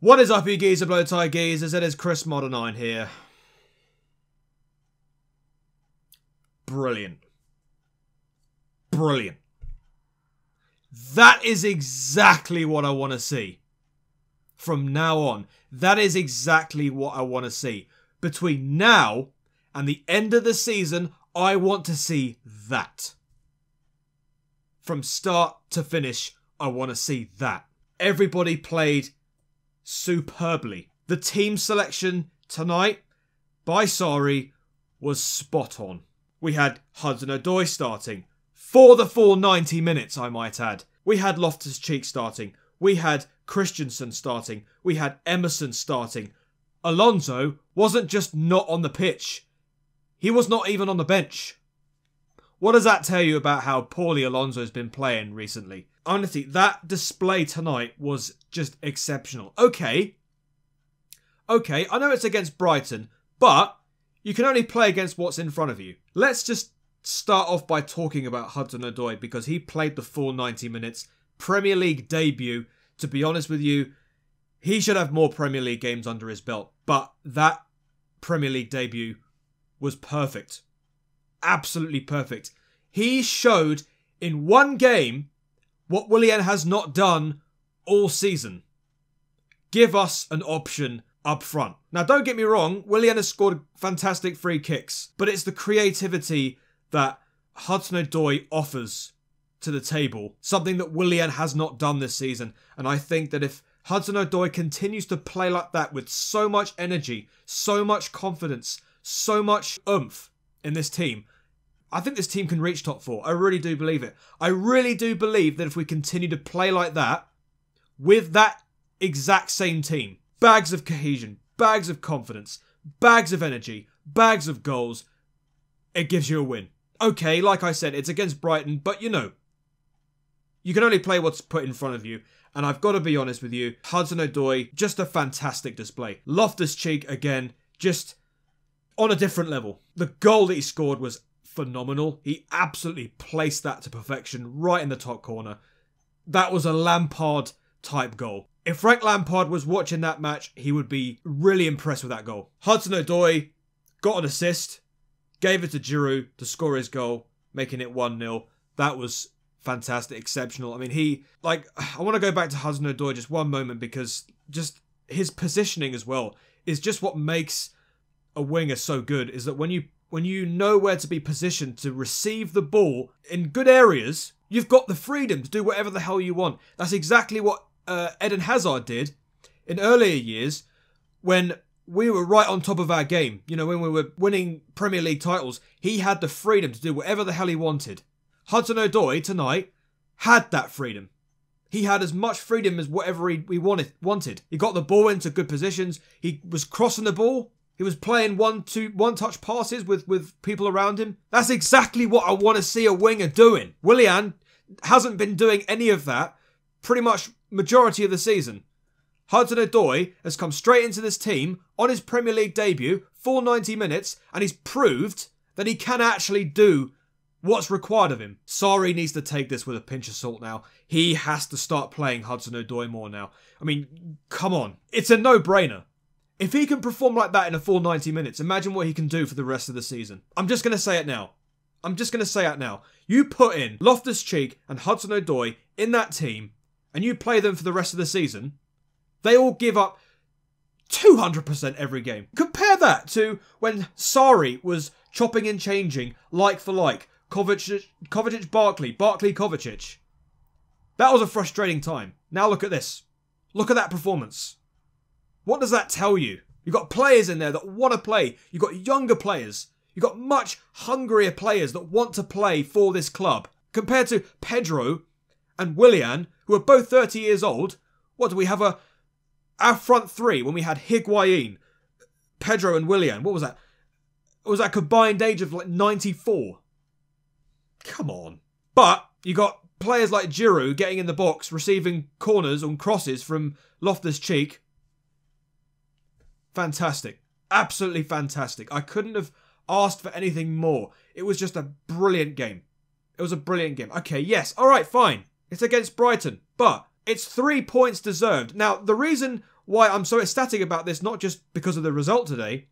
What is up, you geezer blow tie geezers? It is Chris Modern9 here. Brilliant. Brilliant. That is exactly what I want to see. From now on, that is exactly what I want to see. Between now and the end of the season, I want to see that. From start to finish, I want to see that. Everybody played superbly. The team selection tonight by Sarri was spot on. We had Hudson-Odoi starting for the full 90 minutes, I might add. We had Loftus-Cheek starting. We had Christensen starting. We had Emerson starting. Alonso wasn't just not on the pitch. He was not even on the bench. What does that tell you about how poorly Alonso's been playing recently? Honestly, that display tonight was just exceptional. Okay, I know it's against Brighton, but you can only play against what's in front of you. Let's just start off by talking about Hudson-Odoi because he played the full 90 minutes. Premier League debut. To be honest with you, he should have more Premier League games under his belt. But that Premier League debut was perfect. Absolutely perfect. He showed in one game what Willian has not done all season. Give us an option up front. Now, don't get me wrong, Willian has scored fantastic free kicks, but it's the creativity that Hudson-Odoi offers to the table, something that Willian has not done this season. And I think that if Hudson-Odoi continues to play like that with so much energy, so much confidence, so much oomph in this team, I think this team can reach top 4. I really do believe it. I really do believe that if we continue to play like that, with that exact same team, bags of cohesion, bags of confidence, bags of energy, bags of goals, it gives you a win. Okay, like I said, it's against Brighton, but you know, you can only play what's put in front of you. And I've got to be honest with you, Hudson-Odoi, just a fantastic display. Loftus-Cheek, again, just on a different level. The goal that he scored was phenomenal. He absolutely placed that to perfection right in the top corner. That was a Lampard-type goal. If Frank Lampard was watching that match, he would be really impressed with that goal. Hudson-Odoi got an assist, gave it to Giroud to score his goal, making it 1-0. That was fantastic, exceptional. I mean, I want to go back to Hudson-Odoi just one moment because just his positioning as well is just what makes a winger so good, is that when you know where to be positioned to receive the ball in good areas, you've got the freedom to do whatever the hell you want. That's exactly what Eden Hazard did in earlier years when we were right on top of our game. You know, when we were winning Premier League titles, he had the freedom to do whatever the hell he wanted. Hudson-Odoi tonight had that freedom. He had as much freedom as whatever he wanted. He got the ball into good positions. He was crossing the ball. He was playing one-touch passes with people around him. That's exactly what I want to see a winger doing. Willian hasn't been doing any of that pretty much majority of the season. Hudson-Odoi has come straight into this team on his Premier League debut, full 90 minutes, and he's proved that he can actually do what's required of him. Sarri needs to take this with a pinch of salt now. He has to start playing Hudson-Odoi more now. I mean, come on. It's a no-brainer. If he can perform like that in a full 90 minutes, imagine what he can do for the rest of the season. I'm just going to say it now. You put in Loftus-Cheek and Hudson-Odoi in that team, and you play them for the rest of the season, they all give up 200% every game. Compare that to when Sarri was chopping and changing, like for like. Kovacic, Barkley, Kovacic. That was a frustrating time. Now look at this. Look at that performance. What does that tell you? You've got players in there that want to play. You've got younger players. You've got much hungrier players that want to play for this club. Compared to Pedro and Willian, who are both 30 years old. What do we have? Our front three, when we had Higuain, Pedro and Willian. What was that? It was that combined age of like 94. Come on. But you got players like Giroud getting in the box, receiving corners and crosses from Loftus-Cheek. Fantastic. Absolutely fantastic. I couldn't have asked for anything more. It was just a brilliant game. It was a brilliant game. Okay, yes. All right, fine. It's against Brighton. But it's 3 points deserved. Now, the reason why I'm so ecstatic about this, not just because of the result today,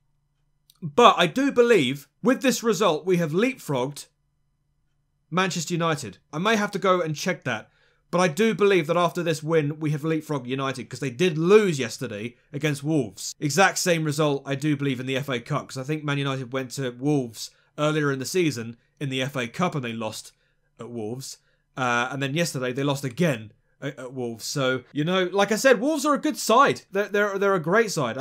but I do believe with this result we have leapfrogged Manchester United. I may have to go and check that, but I do believe that after this win we have leapfrogged United, because they did lose yesterday against Wolves. Exact same result I do believe in the FA Cup, because I think Man United went to Wolves earlier in the season in the FA Cup and they lost at Wolves. And then yesterday they lost again at Wolves. So, you know, like I said, Wolves are a good side. They're a great side.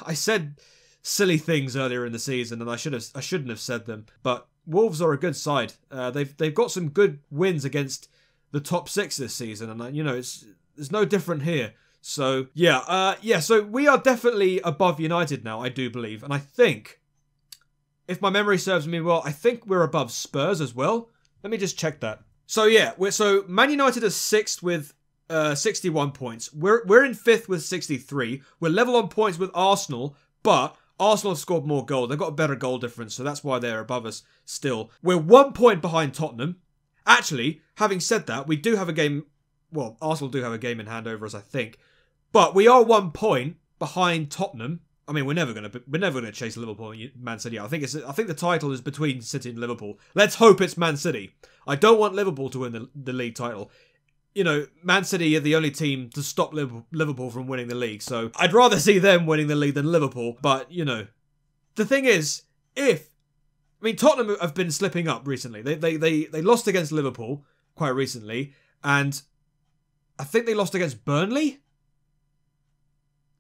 I said silly things earlier in the season and I shouldn't have said them, but Wolves are a good side. They've got some good wins against the top 6 this season, and you know, it's no different here. So yeah, so we are definitely above United now, I do believe, and I think, if my memory serves me well, I think we're above Spurs as well. Let me just check that. So yeah, so Man United are 6th with 61 points. We're in 5th with 63. We're level on points with Arsenal, but Arsenal have scored more goals. They've got a better goal difference, so that's why they're above us still. We're 1 point behind Tottenham. Actually, having said that, we do have a game. Well, Arsenal do have a game in hand over us, I think. But we are 1 point behind Tottenham. I mean, we're never gonna chase Liverpool and Man City. I think the title is between City and Liverpool. Let's hope it's Man City. I don't want Liverpool to win the league title. You know, Man City are the only team to stop Liverpool from winning the league. So I'd rather see them winning the league than Liverpool. But, you know, the thing is, Tottenham have been slipping up recently. They lost against Liverpool quite recently. And I think they lost against Burnley.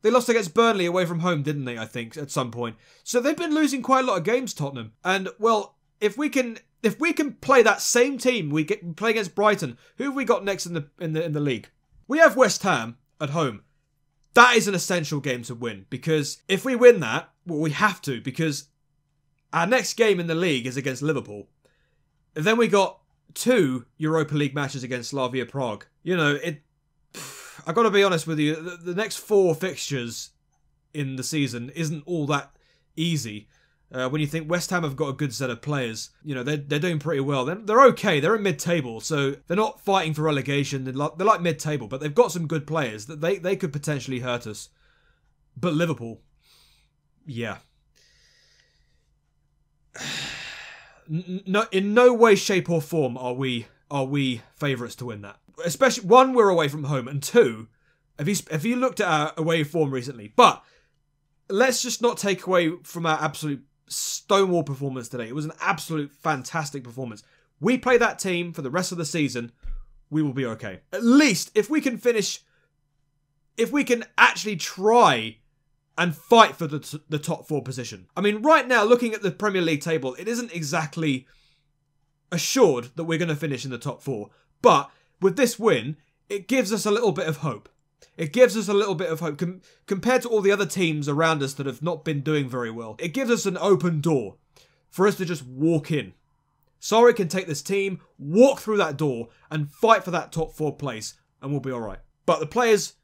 They lost against Burnley away from home, didn't they, I think, at some point. So they've been losing quite a lot of games, Tottenham. And, well, if we can play that same team, we play against Brighton. Who have we got next in the league? We have West Ham at home. That is an essential game to win, because if we win that, well, we have to, because our next game in the league is against Liverpool. And then we got 2 Europa League matches against Slavia Prague. You know, I've got to be honest with you, the next 4 fixtures in the season isn't all that easy. When you think West Ham have got a good set of players, you know, they're doing pretty well. They're okay. They're in mid-table, so they're not fighting for relegation. They're like mid-table, but they've got some good players that they could potentially hurt us. But Liverpool, yeah. No, in no way, shape or form are we favourites to win that. Especially, 1, we're away from home, and 2, have you looked at our away form recently? But let's just not take away from our absolute stonewall performance today. It was an absolute fantastic performance. We play that team for the rest of the season, we will be okay. At least, if we can actually try and fight for the top 4 position. I mean, right now, looking at the Premier League table, it isn't exactly assured that we're going to finish in the top 4. But with this win, it gives us a little bit of hope. It gives us a little bit of hope compared to all the other teams around us that have not been doing very well. It gives us an open door for us to just walk in. Sarri can take this team, walk through that door and fight for that top 4 place, and we'll be all right. But the players,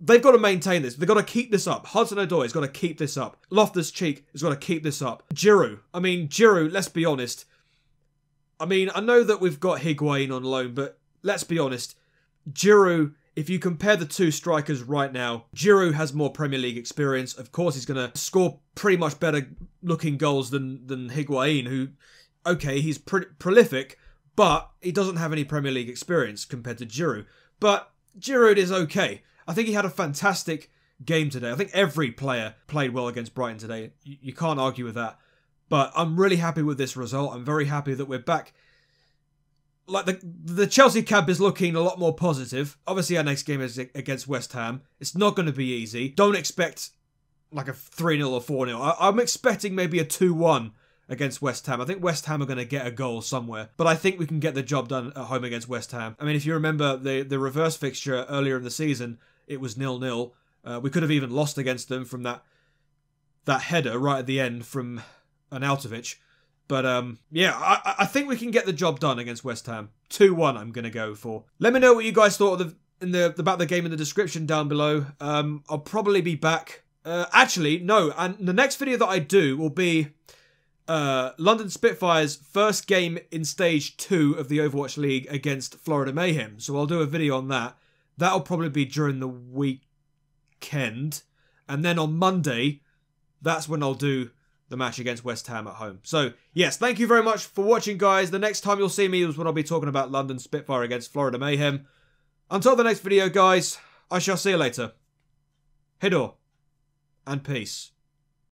they've got to maintain this. They've got to keep this up. Hudson-Odoi has got to keep this up. Loftus-Cheek has got to keep this up. Giroud, let's be honest. I mean, I know that we've got Higuain on loan, but let's be honest. Giroud, if you compare the 2 strikers right now, Giroud has more Premier League experience. Of course, he's going to score pretty much better looking goals than Higuain, who, okay, he's prolific, but he doesn't have any Premier League experience compared to Giroud. But Giroud is okay. I think he had a fantastic game today. I think every player played well against Brighton today. You can't argue with that. But I'm really happy with this result. I'm very happy that we're back. Like, the Chelsea camp is looking a lot more positive. Obviously, our next game is against West Ham. It's not going to be easy. Don't expect like a 3-0 or 4-0. I'm expecting maybe a 2-1 against West Ham. I think West Ham are going to get a goal somewhere. But I think we can get the job done at home against West Ham. I mean, if you remember the reverse fixture earlier in the season, it was 0-0. We could have even lost against them from that header right at the end from Arnautovic. But, yeah, I think we can get the job done against West Ham. 2-1 I'm going to go for. Let me know what you guys thought about the game in the description down below. I'll probably be back. Actually, no. And the next video that I do will be London Spitfire's first game in Stage 2 of the Overwatch League against Florida Mayhem. So I'll do a video on that. That'll probably be during the weekend. And then on Monday, that's when I'll do the match against West Ham at home. So, yes, thank you very much for watching, guys. The next time you'll see me is when I'll be talking about London Spitfire against Florida Mayhem. Until the next video, guys, I shall see you later. Hidor, and peace.